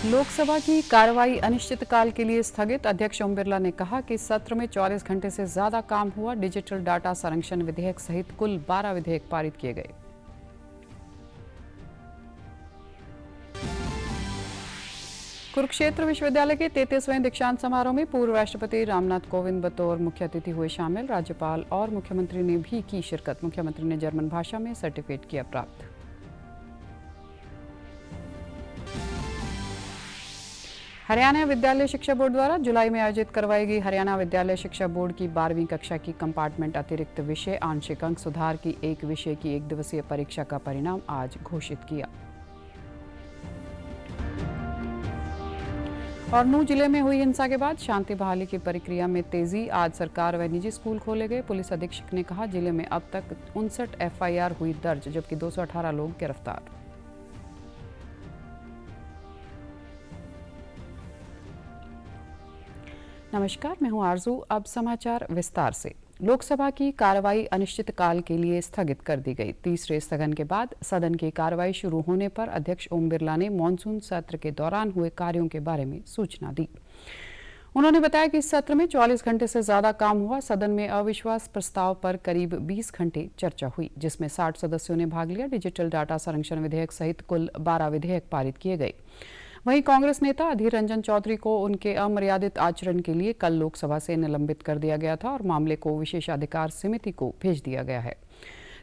लोकसभा की कार्रवाई अनिश्चितकाल के लिए स्थगित। अध्यक्ष ओम बिरला ने कहा कि सत्र में 24 घंटे से ज्यादा काम हुआ। डिजिटल डाटा संरक्षण विधेयक सहित कुल 12 विधेयक पारित किए गए। कुरुक्षेत्र विश्वविद्यालय के 33वें दीक्षांत समारोह में पूर्व राष्ट्रपति रामनाथ कोविंद बतौर मुख्य अतिथि हुए शामिल। राज्यपाल और मुख्यमंत्री ने भी की शिरकत। मुख्यमंत्री ने जर्मन भाषा में सर्टिफिकेट किया प्राप्त। हरियाणा विद्यालय शिक्षा बोर्ड द्वारा जुलाई में आयोजित करवाई गई हरियाणा विद्यालय शिक्षा बोर्ड की 12वीं कक्षा की कंपार्टमेंट अतिरिक्त विषय आंशिक अंक सुधार की एक विषय की 1 दिवसीय परीक्षा का परिणाम आज घोषित किया। और नूंह जिले में हुई हिंसा के बाद शांति बहाली की प्रक्रिया में तेजी। आज सरकार व निजी स्कूल खोले गए। पुलिस अधीक्षक ने कहा, जिले में अब तक 59 एफआईआर हुई दर्ज, जबकि 218 लोग गिरफ्तार। नमस्कार, मैं हूं आरजू। अब समाचार विस्तार से। लोकसभा की कार्रवाई अनिश्चितकाल के लिए स्थगित कर दी गई। तीसरे स्थगन के बाद सदन की कार्रवाई शुरू होने पर अध्यक्ष ओम बिरला ने मानसून सत्र के दौरान हुए कार्यों के बारे में सूचना दी। उन्होंने बताया कि इस सत्र में 44 घंटे से ज्यादा काम हुआ। सदन में अविश्वास प्रस्ताव पर करीब 20 घंटे चर्चा हुई, जिसमें 60 सदस्यों ने भाग लिया। डिजिटल डाटा संरक्षण विधेयक सहित कुल 12 विधेयक पारित किए गए। वहीं कांग्रेस नेता अधीर रंजन चौधरी को उनके अमर्यादित आचरण के लिए कल लोकसभा से निलंबित कर दिया गया था और मामले को विशेषाधिकार समिति को भेज दिया गया है।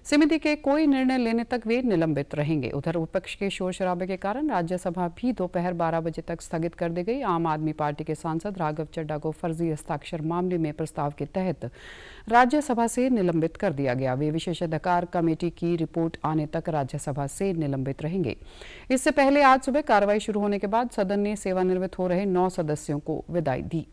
समिति के कोई निर्णय लेने तक वे निलंबित रहेंगे। उधर विपक्ष के शोर शराबे के कारण राज्यसभा भी दोपहर 12 बजे तक स्थगित कर दी गई। आम आदमी पार्टी के सांसद राघव चड्ढा को फर्जी हस्ताक्षर मामले में प्रस्ताव के तहत राज्यसभा से निलंबित कर दिया गया। वे विशेषाधिकार कमेटी की रिपोर्ट आने तक राज्यसभा से निलंबित रहेंगे। इससे पहले आज सुबह कार्रवाई शुरू होने के बाद सदन ने सेवानिवृत्त हो रहे 9 सदस्यों को विदाई दी।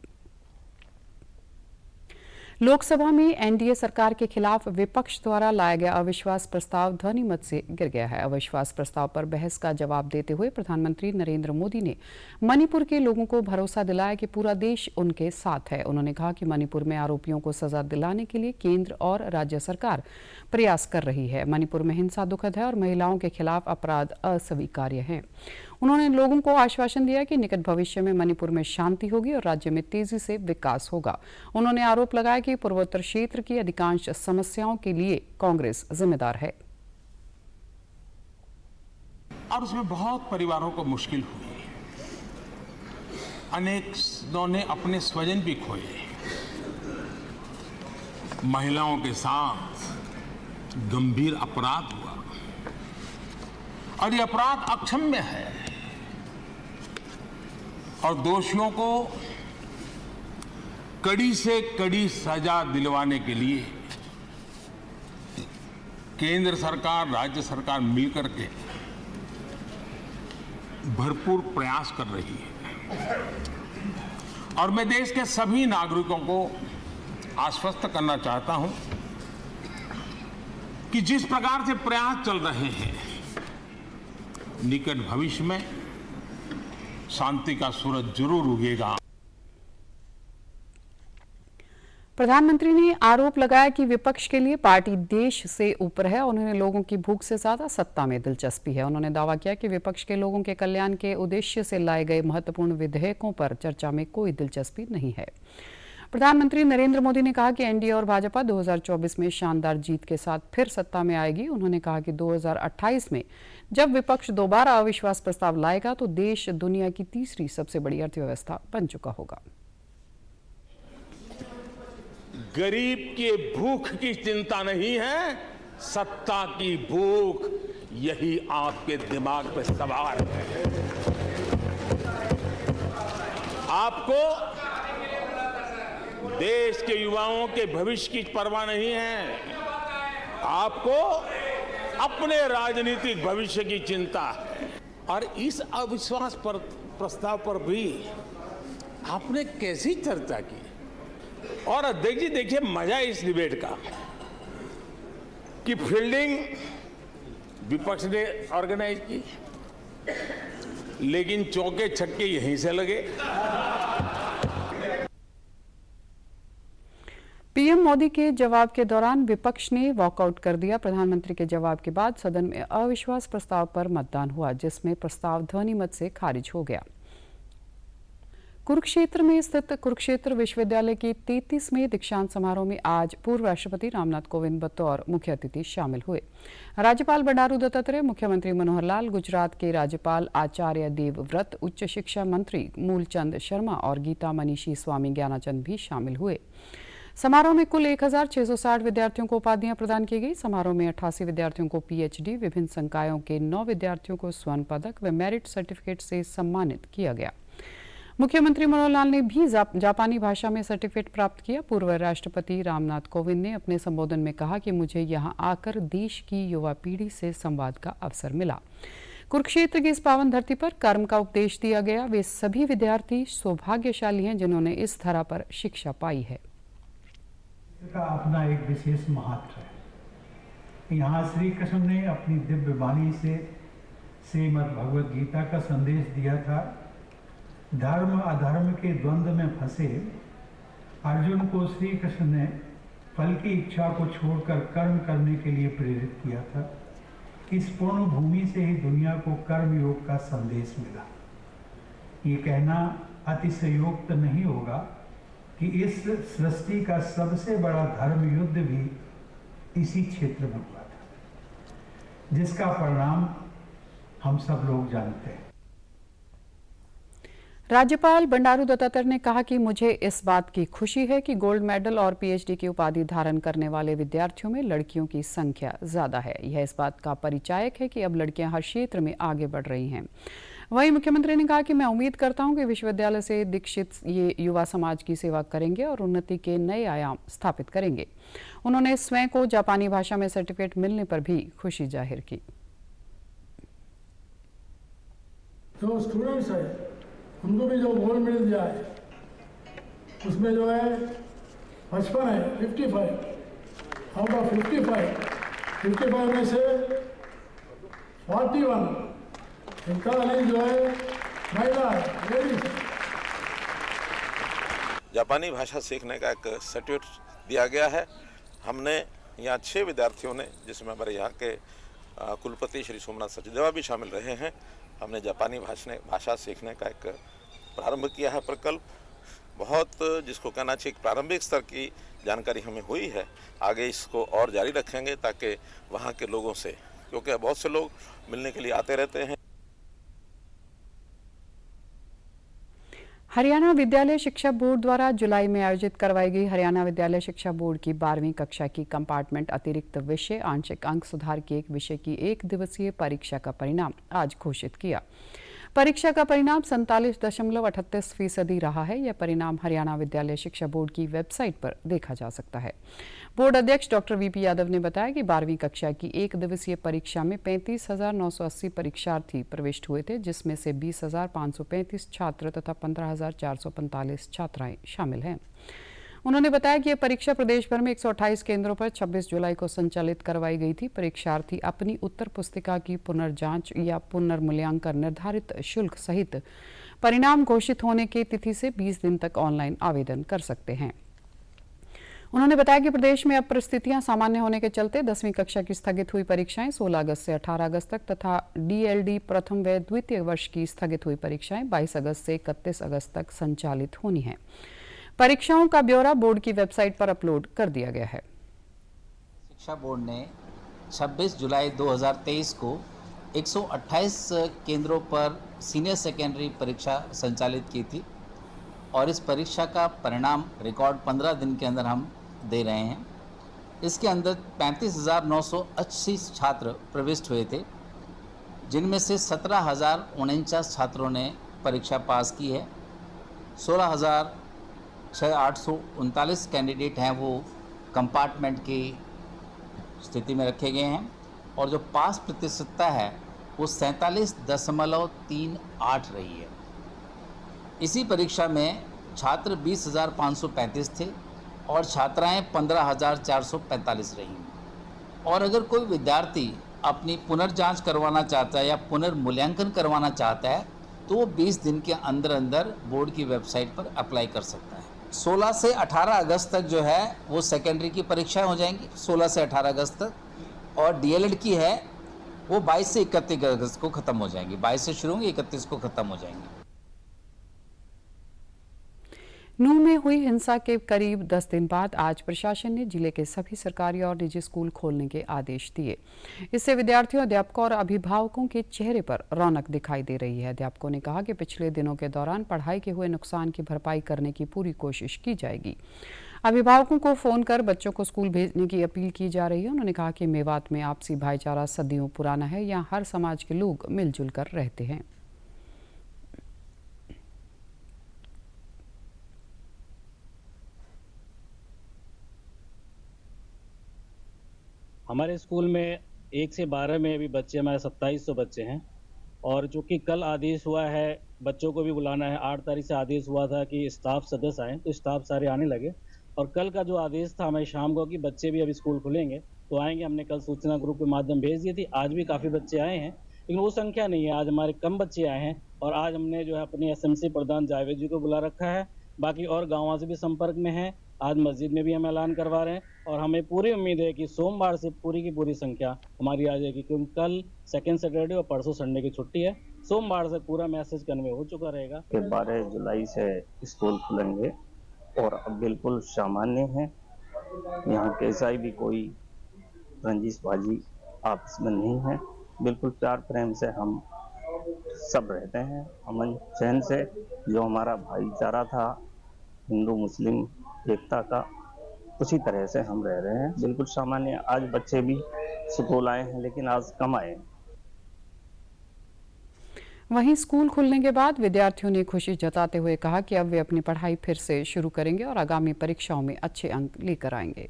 लोकसभा में एनडीए सरकार के खिलाफ विपक्ष द्वारा लाया गया अविश्वास प्रस्ताव ध्वनिमत से गिर गया है। अविश्वास प्रस्ताव पर बहस का जवाब देते हुए प्रधानमंत्री नरेंद्र मोदी ने मणिपुर के लोगों को भरोसा दिलाया कि पूरा देश उनके साथ है। उन्होंने कहा कि मणिपुर में आरोपियों को सजा दिलाने के लिए केंद्र और राज्य सरकार प्रयास कर रही है। मणिपुर में हिंसा दुखद है और महिलाओं के खिलाफ अपराध अस्वीकार्य हैं। उन्होंने लोगों को आश्वासन दिया कि निकट भविष्य में मणिपुर में शांति होगी और राज्य में तेजी से विकास होगा। उन्होंने आरोप लगाया कि पूर्वोत्तर क्षेत्र की अधिकांश समस्याओं के लिए कांग्रेस जिम्मेदार है। और उसमें बहुत परिवारों को मुश्किल हुई। अनेकों ने अपने स्वजन भी खोए। महिलाओं के साथ गंभीर अपराध हुआ और ये अपराध अक्षम्य है और दोषियों को कड़ी से कड़ी सजा दिलवाने के लिए केंद्र सरकार, राज्य सरकार मिलकर के भरपूर प्रयास कर रही है। और मैं देश के सभी नागरिकों को आश्वस्त करना चाहता हूं कि जिस प्रकार से प्रयास चल रहे हैं, निकट भविष्य में शांति का सूरज जरूर उगेगा। प्रधानमंत्री ने आरोप लगाया कि विपक्ष के लिए पार्टी देश से ऊपर है। उन्होंने लोगों की भूख से ज्यादा सत्ता में दिलचस्पी है। उन्होंने दावा किया कि विपक्ष के लोगों के कल्याण के उद्देश्य से लाए गए महत्वपूर्ण विधेयकों पर चर्चा में कोई दिलचस्पी नहीं है। प्रधानमंत्री नरेंद्र मोदी ने कहा कि एनडीए और भाजपा 2024 में शानदार जीत के साथ फिर सत्ता में आएगी। उन्होंने कहा कि 2028 में जब विपक्ष दोबारा अविश्वास प्रस्ताव लाएगा तो देश दुनिया की तीसरी सबसे बड़ी अर्थव्यवस्था बन चुका होगा। गरीब की भूख की चिंता नहीं है, सत्ता की भूख, यही आपके दिमाग पे सवार है। आपको देश के युवाओं के भविष्य की परवाह नहीं है, आपको अपने राजनीतिक भविष्य की चिंता है। और इस अविश्वास पर प्रस्ताव पर भी आपने कैसी चर्चा की। और अध्यक्ष जी देखिए, मजा इस डिबेट का कि फील्डिंग विपक्ष ने ऑर्गेनाइज की, लेकिन चौके छक्के यहीं से लगे। पीएम मोदी के जवाब के दौरान विपक्ष ने वॉकआउट कर दिया। प्रधानमंत्री के जवाब के बाद सदन में अविश्वास प्रस्ताव पर मतदान हुआ, जिसमें प्रस्ताव ध्वनिमत से खारिज हो गया। कुरुक्षेत्र में स्थित कुरुक्षेत्र विश्वविद्यालय के 33वें दीक्षांत समारोह में आज पूर्व राष्ट्रपति रामनाथ कोविंद बतौर मुख्य अतिथि शामिल हुए। राज्यपाल बंडारू दत्तात्रेय, मुख्यमंत्री मनोहर लाल, गुजरात के राज्यपाल आचार्य देवव्रत, उच्च शिक्षा मंत्री मूलचंद शर्मा और गीता मनीषी स्वामी ज्ञानाचंद भी शामिल हुए। समारोह में कुल 1660 विद्यार्थियों को उपाधियां प्रदान की गई। समारोह में 88 विद्यार्थियों को पीएचडी, विभिन्न संकायों के 9 विद्यार्थियों को स्वर्ण पदक व मेरिट सर्टिफिकेट से सम्मानित किया गया। मुख्यमंत्री मनोहर लाल ने भी जापानी भाषा में सर्टिफिकेट प्राप्त किया। पूर्व राष्ट्रपति रामनाथ कोविंद ने अपने संबोधन में कहा कि मुझे यहां आकर देश की युवा पीढ़ी से संवाद का अवसर मिला। कुरुक्षेत्र की इस पावन धरती पर कर्म का उपदेश दिया गया। वे सभी विद्यार्थी सौभाग्यशाली हैं जिन्होंने इस धरा पर शिक्षा पाई है। का अपना एक विशेष महत्व है। यहाँ श्री कृष्ण ने अपनी दिव्य वाणी से श्रीमद् भगवद गीता का संदेश दिया था। धर्म अधर्म के द्वंद्व में फंसे अर्जुन को श्री कृष्ण ने फल की इच्छा को छोड़कर कर्म करने के लिए प्रेरित किया था। इस पूर्ण भूमि से ही दुनिया को कर्म योग का संदेश मिला। ये कहना अतिशयोक्त नहीं होगा कि इस सृष्टि का सबसे बड़ा धर्म युद्ध भी इसी क्षेत्र में हुआ था, जिसका परिणाम हम सब लोग जानते हैं। राज्यपाल बंडारू दत्तात्रेय ने कहा कि मुझे इस बात की खुशी है कि गोल्ड मेडल और पीएचडी की उपाधि धारण करने वाले विद्यार्थियों में लड़कियों की संख्या ज्यादा है। यह इस बात का परिचायक है कि अब लड़कियां हर क्षेत्र में आगे बढ़ रही हैं। वहीं मुख्यमंत्री ने कहा कि मैं उम्मीद करता हूं कि विश्वविद्यालय से दीक्षित ये युवा समाज की सेवा करेंगे और उन्नति के नए आयाम स्थापित करेंगे। उन्होंने स्वयं को जापानी भाषा में सर्टिफिकेट मिलने पर भी खुशी जाहिर की। जो स्टूडेंट्स है उनको भी जो गोल्ड मेडल दिया है उसमें जो है 55 है, 55 आउट ऑफ 55 में से 41 इनका जो है महिला लेडीज। जापानी भाषा सीखने का एक सर्टिफिकेट दिया गया है। हमने यहाँ 6 विद्यार्थियों ने, जिसमें हमारे यहाँ के कुलपति श्री सोमनाथ सचदेवा भी शामिल रहे हैं, हमने जापानी भाषा सीखने का एक प्रारंभ किया है प्रकल्प। बहुत जिसको कहना चाहिए प्रारंभिक स्तर की जानकारी हमें हुई है। आगे इसको और जारी रखेंगे ताकि वहाँ के लोगों से, क्योंकि बहुत से लोग मिलने के लिए आते रहते हैं। हरियाणा विद्यालय शिक्षा बोर्ड द्वारा जुलाई में आयोजित करवाई गई हरियाणा विद्यालय शिक्षा बोर्ड की 12वीं कक्षा की कंपार्टमेंट अतिरिक्त विषय आंशिक अंक सुधार के एक विषय की 1 दिवसीय परीक्षा का परिणाम आज घोषित किया। परीक्षा का परिणाम 47.38% रहा है। यह परिणाम हरियाणा विद्यालय शिक्षा बोर्ड की वेबसाइट पर देखा जा सकता है। बोर्ड अध्यक्ष डॉक्टर वीपी यादव ने बताया कि 12वीं कक्षा की 1 दिवसीय परीक्षा में 35,980 परीक्षार्थी प्रविष्ट हुए थे, जिसमें से 20,535 छात्र तथा 15,445 छात्राएं शामिल हैं। उन्होंने बताया कि यह परीक्षा प्रदेश भर में 128 केंद्रों पर 26 जुलाई को संचालित करवाई गई थी। परीक्षार्थी अपनी उत्तर पुस्तिका की पुनर्जांच या पुनर्मूल्यांकन निर्धारित शुल्क सहित परिणाम घोषित होने की तिथि से 20 दिन तक ऑनलाइन आवेदन कर सकते हैं। उन्होंने बताया कि प्रदेश में अब परिस्थितियां सामान्य होने के चलते 10वीं कक्षा की स्थगित हुई परीक्षाएं 16 अगस्त से 18 अगस्त तक तथा डीएलडी प्रथम व द्वितीय वर्ष की स्थगित हुई परीक्षाएं 22 अगस्त से 31 अगस्त तक संचालित होनी हैं। परीक्षाओं का ब्यौरा बोर्ड की वेबसाइट पर अपलोड कर दिया गया है। शिक्षा बोर्ड ने 26 जुलाई 2023 को 128 केंद्रों पर सीनियर सेकेंडरी परीक्षा संचालित की थी और इस परीक्षा का परिणाम रिकॉर्ड 15 दिन के अंदर हम दे रहे हैं। इसके अंदर 35,980 छात्र प्रविष्ट हुए थे, जिनमें से 17,049 छात्रों ने परीक्षा पास की है। 16,839 कैंडिडेट हैं वो कंपार्टमेंट की स्थिति में रखे गए हैं और जो पास प्रतिशतता है वो 47.38 रही है। इसी परीक्षा में छात्र 20,535 थे और छात्राएं 15,445 रहीं। और अगर कोई विद्यार्थी अपनी पुनर्जांच करवाना चाहता है या पुनर्मूल्यांकन करवाना चाहता है तो वो 20 दिन के अंदर अंदर बोर्ड की वेबसाइट पर अप्लाई कर सकता है। 16 से 18 अगस्त तक जो है वो सेकेंडरी की परीक्षाएं हो जाएंगी, 16 से 18 अगस्त तक, और डीएलएड की है वो 22 से 31 अगस्त को ख़त्म हो जाएंगी। 22 से शुरू होंगी, 31 को ख़त्म हो जाएंगी। नूंह में हुई हिंसा के करीब 10 दिन बाद आज प्रशासन ने जिले के सभी सरकारी और निजी स्कूल खोलने के आदेश दिए। इससे विद्यार्थियों, अध्यापकों और अभिभावकों के चेहरे पर रौनक दिखाई दे रही है। अध्यापकों ने कहा कि पिछले दिनों के दौरान पढ़ाई के हुए नुकसान की भरपाई करने की पूरी कोशिश की जाएगी। अभिभावकों को फोन कर बच्चों को स्कूल भेजने की अपील की जा रही है। उन्होंने कहा कि मेवात में आपसी भाईचारा सदियों पुराना है। यहाँ हर समाज के लोग मिलजुल कर रहते हैं। हमारे स्कूल में 1 से 12 में अभी बच्चे हमारे 2700 बच्चे हैं और चूँकि कल आदेश हुआ है बच्चों को भी बुलाना है। 8 तारीख से आदेश हुआ था कि स्टाफ सदस्य आएँ, तो स्टाफ सारे आने लगे और कल का जो आदेश था हमें शाम को कि बच्चे भी अभी स्कूल खुलेंगे तो आएंगे। हमने कल सूचना ग्रुप के माध्यम भेज दी थी। आज भी काफ़ी बच्चे आए हैं लेकिन वो संख्या नहीं है। आज हमारे कम बच्चे आए हैं और आज हमने जो है अपने एसएमसी प्रधान जावेद जी को बुला रखा है। बाकी और गाँवों से भी संपर्क में है। आज मस्जिद में भी हम ऐलान करवा रहे हैं और हमें पूरी उम्मीद है कि सोमवार से पूरी की पूरी संख्या हमारी आ जाएगी, क्योंकि कल सेकेंड सैटरडे और परसों संडे की छुट्टी है। सोमवार से पूरा मैसेज कन्वे हो चुका रहेगा कि 12 जुलाई से स्कूल खुलेंगे और अब बिल्कुल सामान्य है। यहाँ कैसा भी कोई रंजिशबाजी आपस में नहीं है। बिल्कुल प्यार प्रेम से हम सब रहते हैं, अमन चैन से। जो हमारा भाईचारा था हिंदू मुस्लिम एकता का, उसी तरह से हम रह रहे हैं। बिल्कुल सामान्य। आज बच्चे भी स्कूल आए हैं लेकिन आज कम आए हैं। वहीं स्कूल खुलने के बाद विद्यार्थियों ने खुशी जताते हुए कहा कि अब वे अपनी पढ़ाई फिर से शुरू करेंगे और आगामी परीक्षाओं में अच्छे अंक लेकर आएंगे।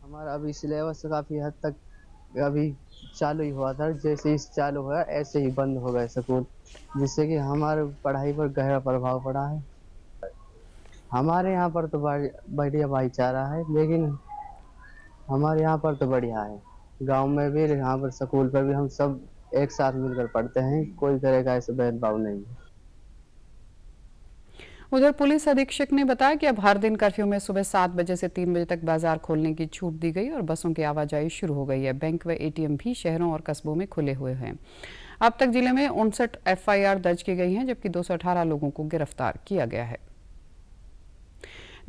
हमारा अभी सिलेबस काफ़ी हद तक अभी चालू ही हुआ था। जैसे ही चालू हुआ ऐसे ही बंद हो गए स्कूल, जिससे कि हमारे पढ़ाई पर गहरा प्रभाव पड़ा है। हमारे यहाँ पर तो बढ़िया भाईचारा है, लेकिन हमारे यहाँ पर तो बढ़िया है। गांव में भी, यहाँ पर स्कूल पर भी हम सब एक साथ मिलकर पढ़ते हैं। कोई तरह का ऐसा भेदभाव नहीं है। उधर पुलिस अधीक्षक ने बताया कि अब हर दिन कर्फ्यू में सुबह 7 बजे से 3 बजे तक बाजार खोलने की छूट दी गई और बसों की आवाजाही शुरू हो गई है। बैंक व एटीएम भी शहरों और कस्बों में खुले हुए हैं। अब तक जिले में 59 FIR दर्ज की गई हैं, जबकि 218 लोगों को गिरफ्तार किया गया है।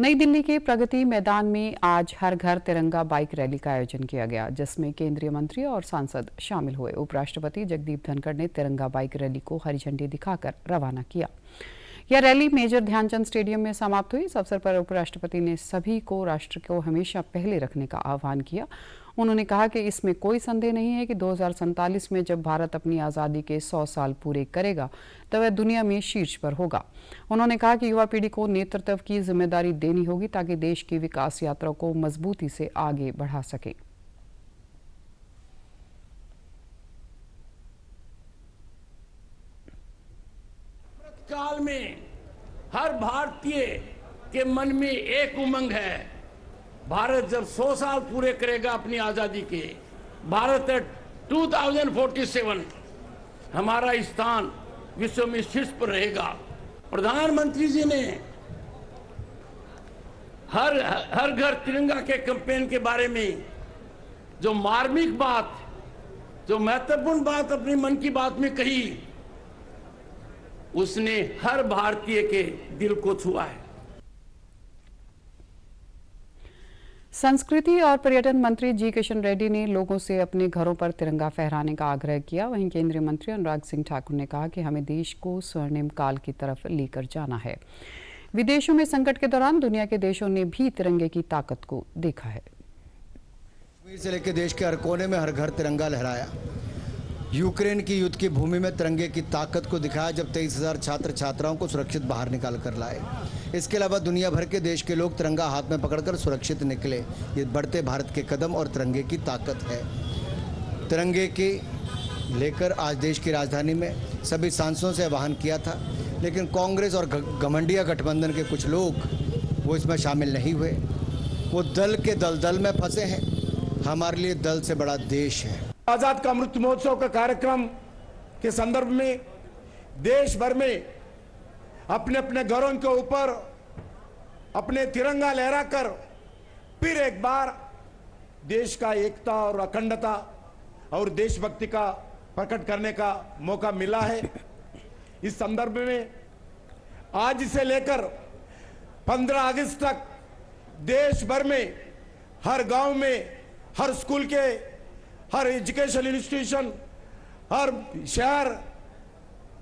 नई दिल्ली के प्रगति मैदान में आज हर घर तिरंगा बाइक रैली का आयोजन किया गया, जिसमें केंद्रीय मंत्री और सांसद शामिल हुए। उपराष्ट्रपति जगदीप धनखड़ ने तिरंगा बाइक रैली को हरी झंडी दिखाकर रवाना किया। यह रैली मेजर ध्यानचंद स्टेडियम में समाप्त हुई। इस अवसर पर उपराष्ट्रपति ने सभी को राष्ट्र को हमेशा पहले रखने का आह्वान किया। उन्होंने कहा कि इसमें कोई संदेह नहीं है कि 2047 में जब भारत अपनी आज़ादी के 100 साल पूरे करेगा तो वह दुनिया में शीर्ष पर होगा। उन्होंने कहा कि युवा पीढ़ी को नेतृत्व की जिम्मेदारी देनी होगी ताकि देश की विकास यात्रा को मजबूती से आगे बढ़ा सके। काल में हर भारतीय के मन में एक उमंग है। भारत जब 100 साल पूरे करेगा अपनी आजादी के, भारत 2047 हमारा स्थान विश्व में शीर्ष पर रहेगा। प्रधानमंत्री जी ने हर घर तिरंगा के कैंपेन के बारे में जो मार्मिक बात, जो महत्वपूर्ण बात अपनी मन की बात में कही, उसने हर भारतीय के दिल को छुआ है। संस्कृति और पर्यटन मंत्री जी किशन रेड्डी ने लोगों से अपने घरों पर तिरंगा फहराने का आग्रह किया। वहीं केंद्रीय मंत्री अनुराग सिंह ठाकुर ने कहा कि हमें देश को स्वर्णिम काल की तरफ लेकर जाना है। विदेशों में संकट के दौरान दुनिया के देशों ने भी तिरंगे की ताकत को देखा है। कश्मीर से लेकर देश के हर कोने में हर घर तिरंगा लहराया। यूक्रेन की युद्ध की भूमि में तिरंगे की ताकत को दिखाया जब 23,000 छात्र छात्राओं को सुरक्षित बाहर निकाल कर लाए। इसके अलावा दुनिया भर के देश के लोग तिरंगा हाथ में पकड़कर सुरक्षित निकले। ये बढ़ते भारत के कदम और तिरंगे की ताकत है। तिरंगे के लेकर आज देश की राजधानी में सभी सांसदों से आह्वान किया था, लेकिन कांग्रेस और घमंडिया गठबंधन के कुछ लोग वो इसमें शामिल नहीं हुए। वो दल के दलदल में फंसे हैं। हमारे लिए दल से बड़ा देश है। आजाद का अमृत महोत्सव का कार्यक्रम के संदर्भ में देश भर में अपने अपने घरों के ऊपर अपने तिरंगा लहराकर फिर एक बार देश का एकता और अखंडता और देशभक्ति का प्रकट करने का मौका मिला है। इस संदर्भ में आज से लेकर 15 अगस्त तक देश भर में हर गांव में, हर स्कूल के, हर एजुकेशन इंस्टीट्यूशन, हर शहर,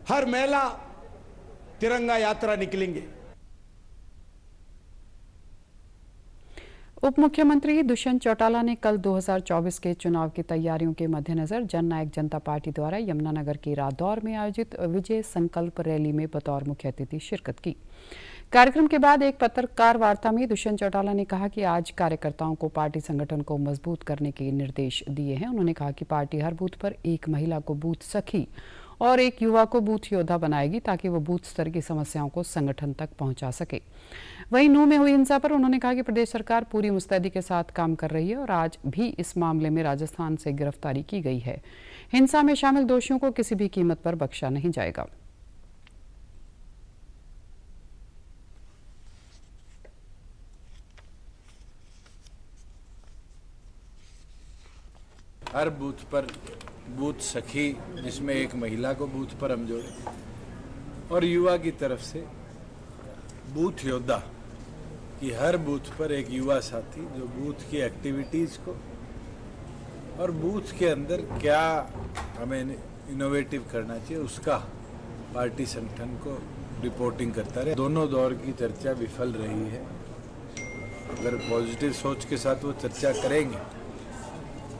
हर मेला तिरंगा यात्रा निकलेंगे। उप मुख्यमंत्री दुष्यंत चौटाला ने कल 2024 के चुनाव की तैयारियों के मद्देनजर जननायक जनता पार्टी द्वारा यमुनानगर के रादौर में आयोजित विजय संकल्प रैली में बतौर मुख्य अतिथि शिरकत की। कार्यक्रम के बाद एक पत्रकार वार्ता में दुष्यंत चौटाला ने कहा कि आज कार्यकर्ताओं को पार्टी संगठन को मजबूत करने के निर्देश दिए हैं। उन्होंने कहा कि पार्टी हर बूथ पर एक महिला को बूथ सखी और एक युवा को बूथ योद्धा बनाएगी ताकि वो बूथ स्तर की समस्याओं को संगठन तक पहुंचा सके। वहीं नूंह में हुई हिंसा पर उन्होंने कहा कि प्रदेश सरकार पूरी मुस्तैदी के साथ काम कर रही है और आज भी इस मामले में राजस्थान से गिरफ्तारी की गई है। हिंसा में शामिल दोषियों को किसी भी कीमत पर बख्शा नहीं जाएगा। हर बूथ पर बूथ सखी, जिसमें एक महिला को बूथ पर हम जोड़े, और युवा की तरफ से बूथ योद्धा कि हर बूथ पर एक युवा साथी जो बूथ की एक्टिविटीज़ को और बूथ के अंदर क्या हमें इनोवेटिव करना चाहिए उसका पार्टी संगठन को रिपोर्टिंग करता रहे। दोनों दौर की चर्चा विफल रही है। अगर पॉजिटिव सोच के साथ वो चर्चा करेंगे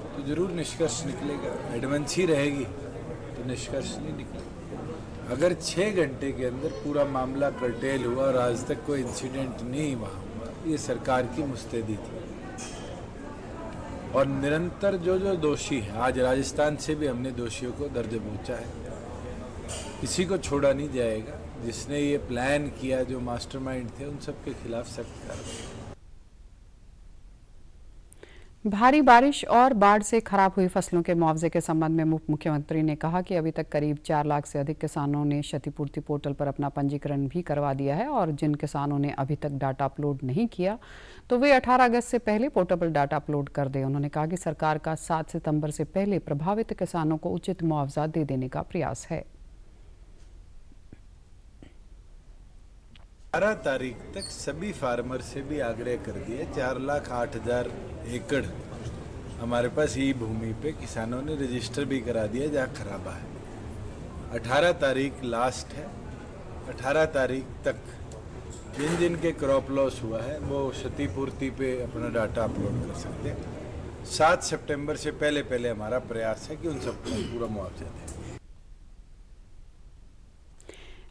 तो जरूर निष्कर्ष निकलेगा। एडवांस ही रहेगी तो निष्कर्ष नहीं निकलेगा। अगर 6 घंटे के अंदर पूरा मामला कर्टेल हुआ और आज तक कोई इंसिडेंट नहीं वहाँ हुआ, ये सरकार की मुस्तैदी थी। और निरंतर जो जो दोषी हैं, आज राजस्थान से भी हमने दोषियों को दर्ज पहुँचा है, किसी को छोड़ा नहीं जाएगा। जिसने ये प्लान किया, जो मास्टरमाइंड थे, उन सब के खिलाफ सख्त कार्रवाई। भारी बारिश और बाढ़ से खराब हुई फसलों के मुआवजे के संबंध में उप मुख्यमंत्री ने कहा कि अभी तक करीब 4 लाख से अधिक किसानों ने क्षतिपूर्ति पोर्टल पर अपना पंजीकरण भी करवा दिया है और जिन किसानों ने अभी तक डाटा अपलोड नहीं किया तो वे 18 अगस्त से पहले पोर्टल पर डाटा अपलोड कर दें। उन्होंने कहा कि सरकार का 7 सितंबर से पहले प्रभावित किसानों को उचित मुआवजा दे देने का प्रयास है। 12 तारीख तक सभी फार्मर से भी आग्रह कर दिया। 4,08,000 एकड़ हमारे पास ई भूमि पे किसानों ने रजिस्टर भी करा दिया जहाँ खराबा है। 18 तारीख लास्ट है। 18 तारीख तक जिन जिन के क्रॉप लॉस हुआ है वो क्षतिपूर्ति पे अपना डाटा अपलोड कर सकते हैं। 7 सितंबर से पहले हमारा प्रयास है कि उन सबको पूरा मुआवजा दें।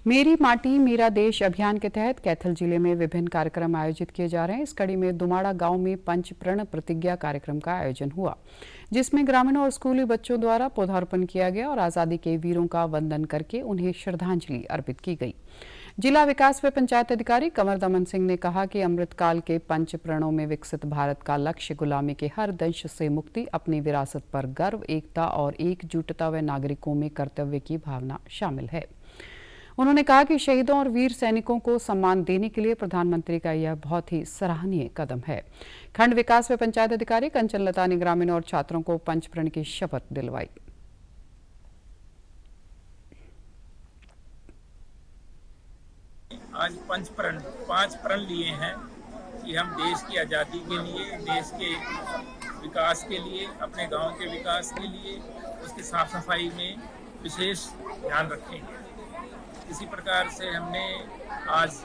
मेरी माटी मेरा देश अभियान के तहत कैथल जिले में विभिन्न कार्यक्रम आयोजित किए जा रहे हैं। इस कड़ी में दुमाड़ा गांव में पंच प्रण प्रतिज्ञा कार्यक्रम का आयोजन हुआ, जिसमें ग्रामीणों और स्कूली बच्चों द्वारा पौधारोपण किया गया और आज़ादी के वीरों का वंदन करके उन्हें श्रद्धांजलि अर्पित की गई। जिला विकास व पंचायत अधिकारी कंवर दमन सिंह ने कहा कि अमृतकाल के पंच प्रणों में विकसित भारत का लक्ष्य गुलामी के हर दंश से मुक्ति, अपनी विरासत पर गर्व, एकता और एकजुटता व नागरिकों में कर्तव्य की भावना शामिल है। उन्होंने कहा कि शहीदों और वीर सैनिकों को सम्मान देने के लिए प्रधानमंत्री का यह बहुत ही सराहनीय कदम है। खंड विकास व पंचायत अधिकारी कंचन लता ने ग्रामीणों और छात्रों को पंचप्रण की शपथ दिलवाई। आज पंचप्रण 5 प्रण लिए हैं कि हम देश की आज़ादी के लिए, देश के विकास के लिए, अपने गांव के विकास के लिए, उसकी साफ सफाई में विशेष ध्यान रखेंगे। इसी प्रकार से हमने आज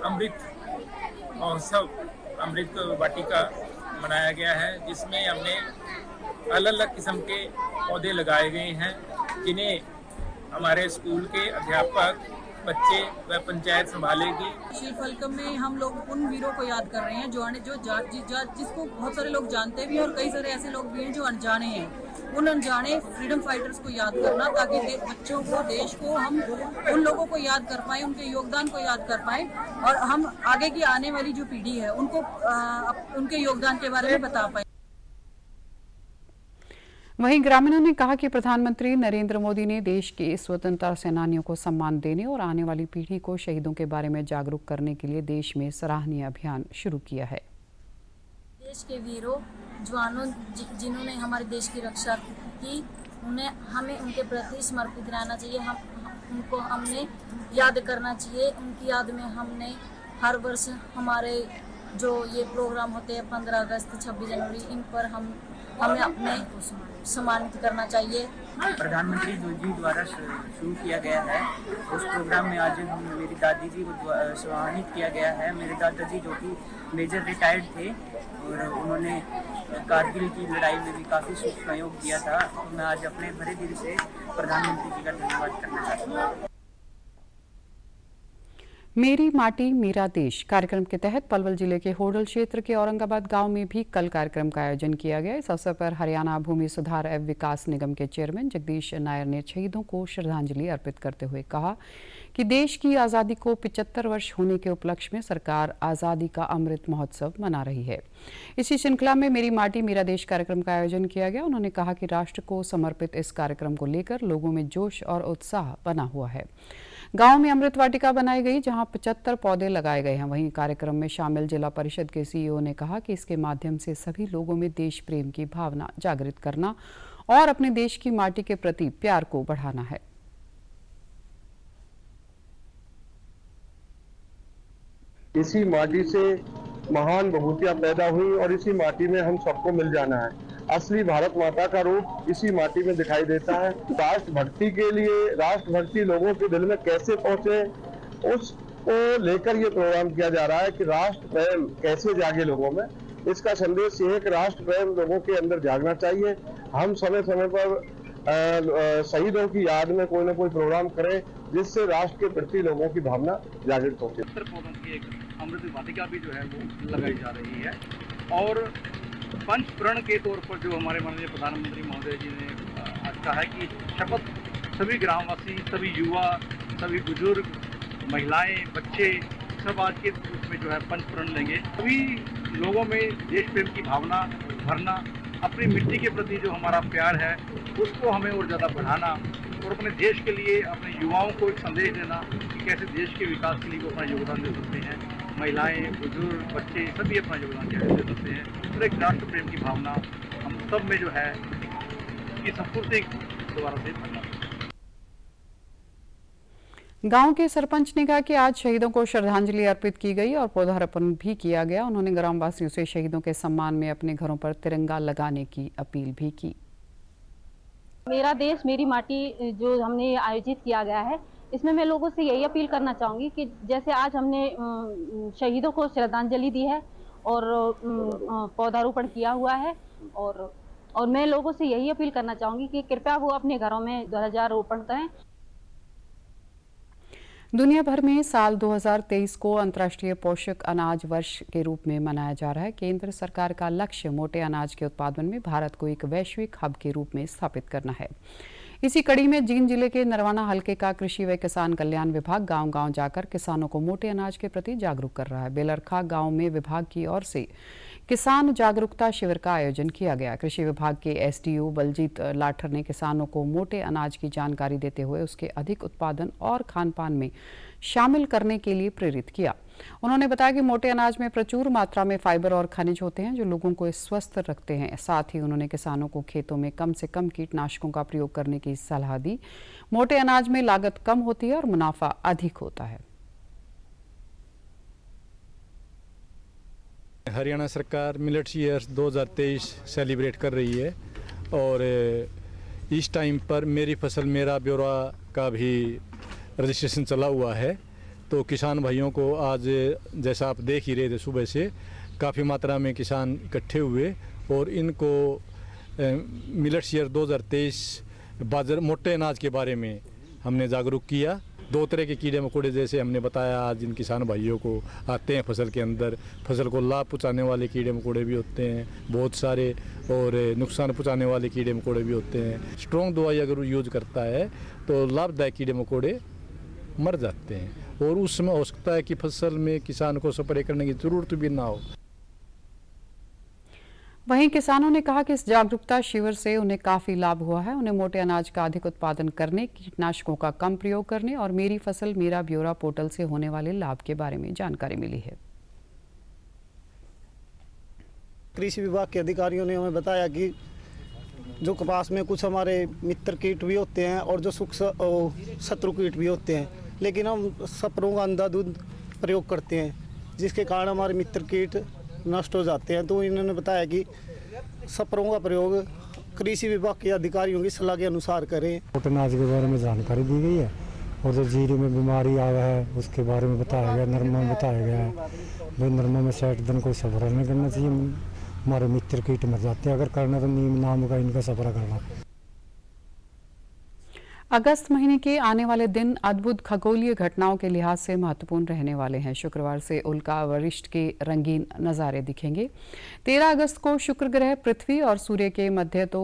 अमृत महोत्सव, अमृत वाटिका मनाया गया है, जिसमें हमने अलग अलग किस्म के पौधे लगाए गए हैं, जिन्हें हमारे स्कूल के अध्यापक, बच्चे व पंचायत संभालेगी। श्री फलकम में हम लोग उन वीरों को याद कर रहे हैं जिसको बहुत सारे लोग जानते भी हैं और कई सारे ऐसे लोग भी हैं जो अनजाने हैं। उन अनजाने फ्रीडम फाइटर्स को याद करना, ताकि बच्चों को, देश को, हम उन लोगों को याद कर पाएं, उनके योगदान को याद कर पाएं और हम आगे की आने वाली जो पीढ़ी है उनको उनके योगदान के बारे में बता पाएं। वहीं ग्रामीणों ने कहा कि प्रधानमंत्री नरेंद्र मोदी ने देश के स्वतंत्रता सेनानियों को सम्मान देने और आने वाली पीढ़ी को शहीदों के बारे में जागरूक करने के लिए देश में सराहनीय अभियान शुरू किया है। देश के वीरों, जवानों जिन्होंने हमारे देश की रक्षा की, हमें उनके प्रति समर्पित रहना चाहिए। हमने याद करना चाहिए। उनकी याद में हमने हर वर्ष हमारे जो ये प्रोग्राम होते हैं 15 अगस्त 26 जनवरी, इन पर हमें अपने सम्मानित करना चाहिए। प्रधानमंत्री जी द्वारा शुरू किया गया है, उस प्रोग्राम में आज मेरी दादी जी को सम्मानित किया गया है। मेरे दादाजी जो कि मेजर रिटायर्ड थे और उन्होंने कारगिल की लड़ाई में भी काफ़ी सहयोग दिया था। तो मैं आज अपने भरे दिल से प्रधानमंत्री जी का धन्यवाद करना चाहता हूँ। मेरी माटी मेरा देश कार्यक्रम के तहत पलवल जिले के होडल क्षेत्र के औरंगाबाद गांव में भी कल कार्यक्रम का आयोजन किया गया। इस अवसर पर हरियाणा भूमि सुधार एवं विकास निगम के चेयरमैन जगदीश नायर ने शहीदों को श्रद्धांजलि अर्पित करते हुए कहा कि देश की आज़ादी को 75 वर्ष होने के उपलक्ष्य में सरकार आज़ादी का अमृत महोत्सव मना रही है। इसी श्रृंखला में मेरी माटी मेरा देश कार्यक्रम का आयोजन किया गया। उन्होंने कहा कि राष्ट्र को समर्पित इस कार्यक्रम को लेकर लोगों में जोश और उत्साह बना हुआ है। गांव में अमृत वाटिका बनाई गई जहां 75 पौधे लगाए गए हैं। वहीं कार्यक्रम में शामिल जिला परिषद के सीईओ ने कहा कि इसके माध्यम से सभी लोगों में देश प्रेम की भावना जागृत करना और अपने देश की माटी के प्रति प्यार को बढ़ाना है। इसी माटी से महान विभूतियां पैदा हुई और इसी माटी में हम सबको मिल जाना है। असली भारत माता का रूप इसी माटी में दिखाई देता है। राष्ट्रभक्ति के लिए राष्ट्रभक्ति लोगों के दिल में कैसे पहुंचे, उसको लेकर ये प्रोग्राम किया जा रहा है कि राष्ट्र प्रेम कैसे जागे लोगों में। इसका संदेश ये है कि राष्ट्र प्रेम लोगों के अंदर जागना चाहिए। हम समय समय पर शहीदों की याद में कोई ना कोई प्रोग्राम करें जिससे राष्ट्र के प्रति लोगों की भावना जागृत होती है। पौधों की एक अमृत वाटिका भी जो है वो लगाई जा रही है और पंच प्रण के तौर पर जो हमारे माननीय प्रधानमंत्री महोदय जी ने आज कहा है कि शपथ सभी ग्रामवासी, सभी युवा, सभी बुजुर्ग, महिलाएं, बच्चे सब आज के उसमें जो है पंच प्रण लेंगे। सभी लोगों में देश प्रेम की भावना भरना, अपनी मिट्टी के प्रति जो हमारा प्यार है उसको हमें और ज़्यादा बढ़ाना और अपने देश के लिए अपने युवाओं को एक संदेश देना कि कैसे देश के विकास के लिए वो अपना योगदान दे सकते हैं। महिलाएं, बुजुर्ग, बच्चे सभी अपना योगदान दे सकते हैं और एक राष्ट्र प्रेम की भावना हम सब में जो है इसकी संस्कृति दोबारा से भरना। गांव के सरपंच ने कहा कि आज शहीदों को श्रद्धांजलि अर्पित की गई और पौधारोपण भी किया गया। उन्होंने ग्रामवासियों से शहीदों के सम्मान में अपने घरों पर तिरंगा लगाने की अपील भी की। मेरा देश मेरी माटी जो हमने आयोजित किया गया है, इसमें मैं लोगों से यही अपील करना चाहूँगी कि जैसे आज हमने शहीदों को श्रद्धांजलि दी है और पौधारोपण किया हुआ है और मैं लोगों से यही अपील करना चाहूँगी कि कृपया वो अपने घरों में ध्वजारोपण करें। दुनिया भर में साल 2023 को अंतर्राष्ट्रीय पोषक अनाज वर्ष के रूप में मनाया जा रहा है। केंद्र सरकार का लक्ष्य मोटे अनाज के उत्पादन में भारत को एक वैश्विक हब के रूप में स्थापित करना है। इसी कड़ी में जींद जिले के नरवाना हलके का कृषि व किसान कल्याण विभाग गांव-गांव जाकर किसानों को मोटे अनाज के प्रति जागरूक कर रहा है। बेलरखा गांव में विभाग की ओर से किसान जागरूकता शिविर का आयोजन किया गया। कृषि विभाग के एसडीओ बलजीत लाठर ने किसानों को मोटे अनाज की जानकारी देते हुए उसके अधिक उत्पादन और खान-पान में शामिल करने के लिए प्रेरित किया। उन्होंने बताया कि मोटे अनाज में प्रचुर मात्रा में फाइबर और खनिज होते हैं जो लोगों को स्वस्थ रखते हैं। साथ ही उन्होंने किसानों को खेतों में कम से कम कीटनाशकों का प्रयोग करने की सलाह दी। मोटे अनाज में लागत कम होती है और मुनाफा अधिक होता है। हरियाणा सरकार मिलेट्स ईयर 2023 सेलिब्रेट कर रही है और इस टाइम पर मेरी फसल मेरा ब्यौरा का भी रजिस्ट्रेशन चला हुआ है। तो किसान भाइयों को आज जैसा आप देख ही रहे थे सुबह से काफ़ी मात्रा में किसान इकट्ठे हुए और इनको मिलेट्स ईयर 2023 बाजरा मोटे अनाज के बारे में हमने जागरूक किया। 2 तरह के कीड़े मकोड़े जैसे हमने बताया आज इन किसान भाइयों को आते हैं फसल के अंदर, फसल को लाभ पहुँचाने वाले कीड़े मकोड़े भी होते हैं बहुत सारे और नुकसान पहुँचाने वाले कीड़े मकोड़े भी होते हैं। स्ट्रॉन्ग दवाई अगर यूज करता है तो लाभदायक कीड़े मकोड़े मर जाते हैं और उस समय हो सकता है कि फसल में किसान को स्प्रे करने की जरूरत भी ना हो। वहीं किसानों ने कहा कि इस जागरूकता शिविर से उन्हें काफी लाभ हुआ है। उन्हें मोटे अनाज का अधिक उत्पादन करने, कीटनाशकों का कम प्रयोग करने और मेरी फसल मेरा ब्यौरा पोर्टल से होने वाले लाभ के बारे में जानकारी मिली है। कृषि विभाग के अधिकारियों ने हमें बताया कि जो कपास में कुछ हमारे मित्र कीट भी होते हैं और जो शत्रु कीट भी होते हैं, लेकिन हम स्प्रेयों का अंधाधुंध प्रयोग करते हैं जिसके कारण हमारे मित्र कीट नष्ट हो जाते हैं। तो इन्होंने बताया कि स्प्रेयों का प्रयोग कृषि विभाग के अधिकारियों की सलाह के अनुसार करें। अनाज के बारे में जानकारी दी गई है और जो जीरे में बीमारी आया है उसके बारे में बताया गया, नरमा में बताया गया है। भाई नरमा में 60 दिन कोई स्प्रे नहीं करना चाहिए, हमारे मित्र कीट मर जाते हैं। अगर करना तो नीम नाम का इनका स्प्रे करना। अगस्त महीने के आने वाले दिन अद्भुत खगोलीय घटनाओं के लिहाज से महत्वपूर्ण रहने वाले हैं। शुक्रवार से उल्का वरिष्ठ के रंगीन नज़ारे दिखेंगे। 13 अगस्त को शुक्र ग्रह पृथ्वी और सूर्य के मध्य तो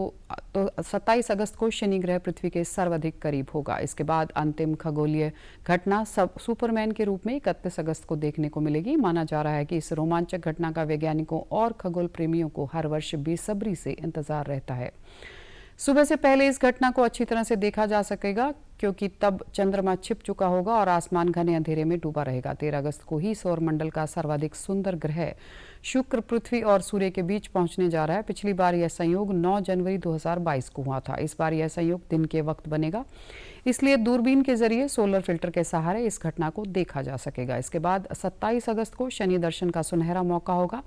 27 अगस्त को शनि ग्रह पृथ्वी के सर्वाधिक करीब होगा। इसके बाद अंतिम खगोलीय घटना सुपरमैन के रूप में 31 अगस्त को देखने को मिलेगी। माना जा रहा है कि इस रोमांचक घटना का वैज्ञानिकों और खगोल प्रेमियों को हर वर्ष बेसब्री से इंतजार रहता है। सुबह से पहले इस घटना को अच्छी तरह से देखा जा सकेगा क्योंकि तब चंद्रमा छिप चुका होगा और आसमान घने अंधेरे में डूबा रहेगा। 13 अगस्त को ही सौरमंडल का सर्वाधिक सुंदर ग्रह शुक्र पृथ्वी और सूर्य के बीच पहुंचने जा रहा है। पिछली बार यह संयोग 9 जनवरी 2022 को हुआ था। इस बार यह संयोग दिन के वक्त बनेगा, इसलिए दूरबीन के जरिए सोलर फिल्टर के सहारे इस घटना को देखा जा सकेगा। इसके बाद 27 अगस्त को शनि दर्शन का सुनहरा मौका होगा।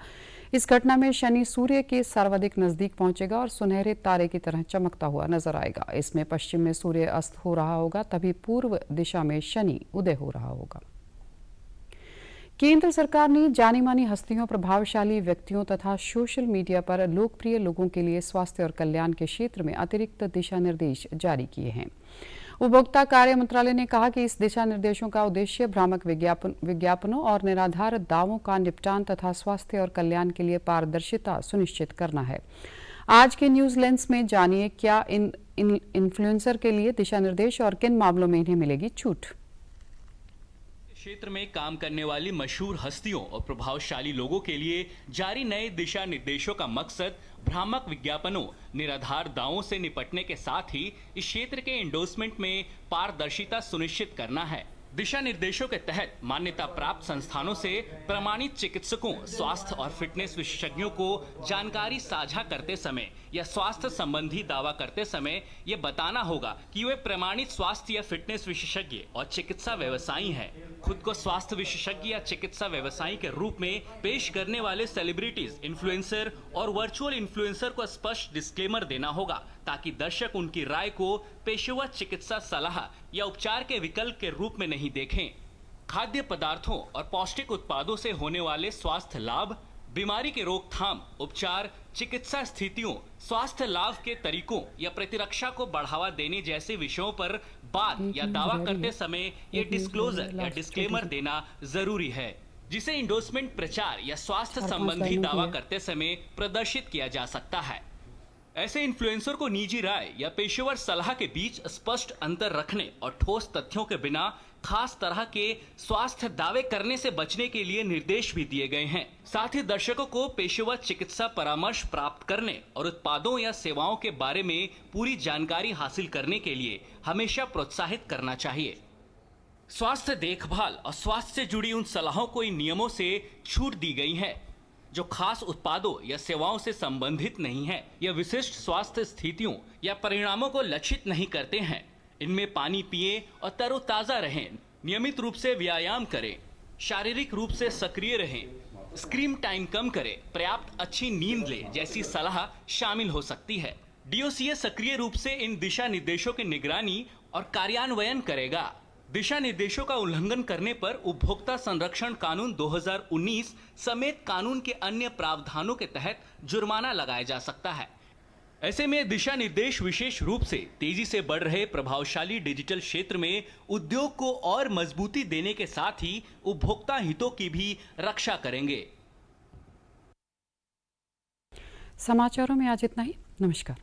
इस घटना में शनि सूर्य के सर्वाधिक नजदीक पहुंचेगा और सुनहरे तारे की तरह चमकता हुआ नजर आएगा। इसमें पश्चिम में सूर्य अस्त हो रहा होगा, तभी पूर्व दिशा में शनि उदय हो रहा होगा। केंद्र सरकार ने जानी मानी हस्तियों, प्रभावशाली व्यक्तियों तथा सोशल मीडिया पर लोकप्रिय लोगों के लिए स्वास्थ्य और कल्याण के क्षेत्र में अतिरिक्त दिशा निर्देश जारी किए हैं। उपभोक्ता कार्य मंत्रालय ने कहा कि इस दिशा निर्देशों का उद्देश्य भ्रामक विज्ञापनों और निराधार दावों का निपटान तथा स्वास्थ्य और कल्याण के लिए पारदर्शिता सुनिश्चित करना है। आज के न्यूज लेंस में जानिए क्या इन इन्फ्लुएंसर के लिए दिशा निर्देश और किन मामलों में इन्हें मिलेगी छूट। क्षेत्र में काम करने वाली मशहूर हस्तियों और प्रभावशाली लोगों के लिए जारी नए दिशा निर्देशों का मकसद भ्रामक विज्ञापनों, निराधार दावों से निपटने के साथ ही इस क्षेत्र के एंडोर्समेंट में पारदर्शिता सुनिश्चित करना है। दिशा निर्देशों के तहत मान्यता प्राप्त संस्थानों से प्रमाणित चिकित्सकों, स्वास्थ्य और फिटनेस विशेषज्ञों को जानकारी साझा करते समय या स्वास्थ्य संबंधी दावा करते समय ये बताना होगा कि वे प्रमाणित स्वास्थ्य या फिटनेस विशेषज्ञ और चिकित्सा व्यवसायी हैं। खुद को स्वास्थ्य विशेषज्ञ या चिकित्सा व्यवसायी के रूप में पेश करने वाले सेलिब्रिटीज, इन्फ्लुएंसर और वर्चुअल इन्फ्लुएंसर को स्पष्ट डिस्क्लेमर देना होगा ताकि दर्शक उनकी राय को पेशेवर चिकित्सा सलाह या उपचार के विकल्प के रूप में नहीं देखें। खाद्य पदार्थों और पौष्टिक उत्पादों से होने वाले स्वास्थ्य लाभ, बीमारी के रोकथाम, उपचार, चिकित्सा स्थितियों, स्वास्थ्य लाभ के तरीकों या प्रतिरक्षा को बढ़ावा देने जैसे विषयों पर बात या दावा करते समय ये डिस्क्लोजर या डिस्क्लेमर देना जरूरी है, जिसे इंडोर्समेंट प्रचार या स्वास्थ्य संबंधी दावा करते समय प्रदर्शित किया जा सकता है। ऐसे इन्फ्लुएंसर को निजी राय या पेशेवर सलाह के बीच स्पष्ट अंतर रखने और ठोस तथ्यों के बिना खास तरह के स्वास्थ्य दावे करने से बचने के लिए निर्देश भी दिए गए हैं। साथ ही दर्शकों को पेशेवर चिकित्सा परामर्श प्राप्त करने और उत्पादों या सेवाओं के बारे में पूरी जानकारी हासिल करने के लिए हमेशा प्रोत्साहित करना चाहिए। स्वास्थ्य देखभाल और स्वास्थ्य से जुड़ी उन सलाहों को इन नियमों से छूट दी गई है जो खास उत्पादों या सेवाओं से संबंधित नहीं है या विशिष्ट स्वास्थ्य स्थितियों या परिणामों को लक्षित नहीं करते हैं। इनमें पानी पिएं और तरोताजा रहें, नियमित रूप से व्यायाम करें, शारीरिक रूप से सक्रिय रहें, स्क्रीन टाइम कम करें, पर्याप्त अच्छी नींद लें जैसी सलाह शामिल हो सकती है। DOCA सक्रिय रूप से इन दिशा निर्देशों की निगरानी और कार्यान्वयन करेगा। दिशा निर्देशों का उल्लंघन करने पर उपभोक्ता संरक्षण कानून 2019 समेत कानून के अन्य प्रावधानों के तहत जुर्माना लगाया जा सकता है। ऐसे में दिशा निर्देश विशेष रूप से तेजी से बढ़ रहे प्रभावशाली डिजिटल क्षेत्र में उद्योग को और मजबूती देने के साथ ही उपभोक्ता हितों की भी रक्षा करेंगे। समाचारों में आज इतना ही। नमस्कार।